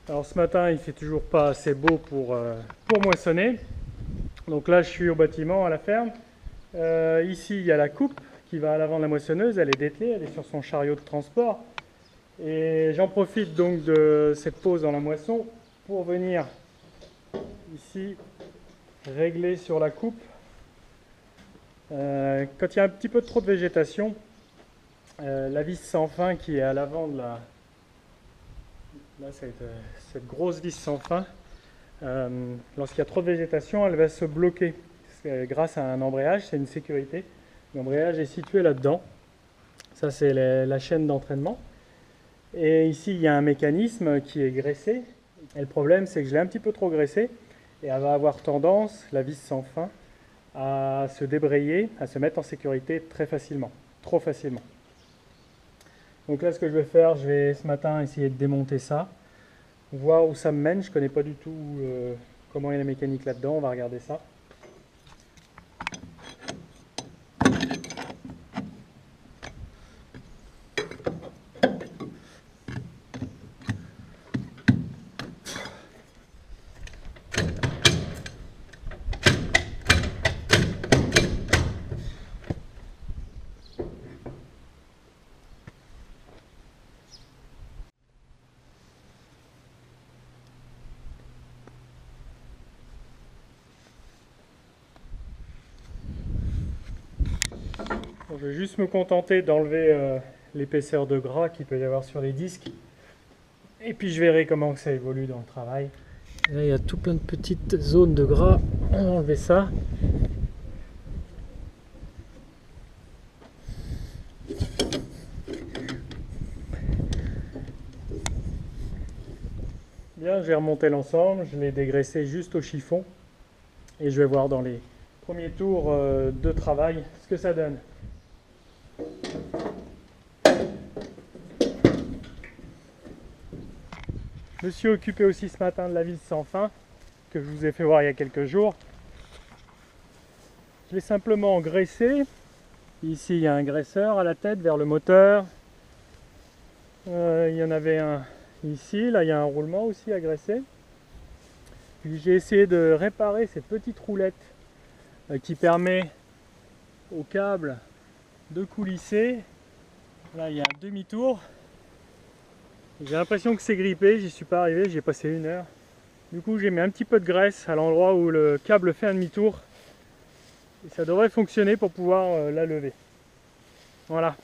Alors ce matin, il fait toujours pas assez beau pour moissonner. Donc là, je suis au bâtiment, à la ferme. Ici, il y a la coupe qui va à l'avant de la moissonneuse. Elle est dételée, elle est sur son chariot de transport. Et j'en profite donc de cette pause dans la moisson pour venir ici régler sur la coupe. Quand il y a un petit peu trop de végétation, la vis sans fin qui est à l'avant de la... Là, cette grosse vis sans fin. Lorsqu'il y a trop de végétation, elle va se bloquer grâce à un embrayage, c'est une sécurité. L'embrayage est situé là-dedans. Ça, c'est la chaîne d'entraînement. Et ici, il y a un mécanisme qui est graissé. Et le problème, c'est que je l'ai un petit peu trop graissé. Et elle va avoir tendance, la vis sans fin, à se débrayer, à se mettre en sécurité très facilement. Trop facilement. Donc là, ce que je vais faire, je vais ce matin essayer de démonter ça. Voir où ça me mène. Je ne connais pas du tout comment est la mécanique là-dedans. On va regarder ça. Je vais juste me contenter d'enlever l'épaisseur de gras qu'il peut y avoir sur les disques. Et puis je verrai comment ça évolue dans le travail. Là, il y a tout plein de petites zones de gras. On va enlever ça. Bien, j'ai remonté l'ensemble. Je l'ai dégraissé juste au chiffon. Et je vais voir dans les premiers tours de travail ce que ça donne. Je me suis occupé aussi ce matin de la vis sans fin que je vous ai fait voir il y a quelques jours. Je l'ai simplement graissé. Ici il y a un graisseur à la tête vers le moteur. Il y en avait un ici, là il y a un roulement aussi à graisser. Puis j'ai essayé de réparer cette petite roulette qui permet au câble de coulisser. Là il y a un demi-tour. J'ai l'impression que c'est grippé, j'y suis pas arrivé, j'ai passé 1 heure. Du coup j'ai mis un petit peu de graisse à l'endroit où le câble fait un demi-tour. Et ça devrait fonctionner pour pouvoir la lever. Voilà.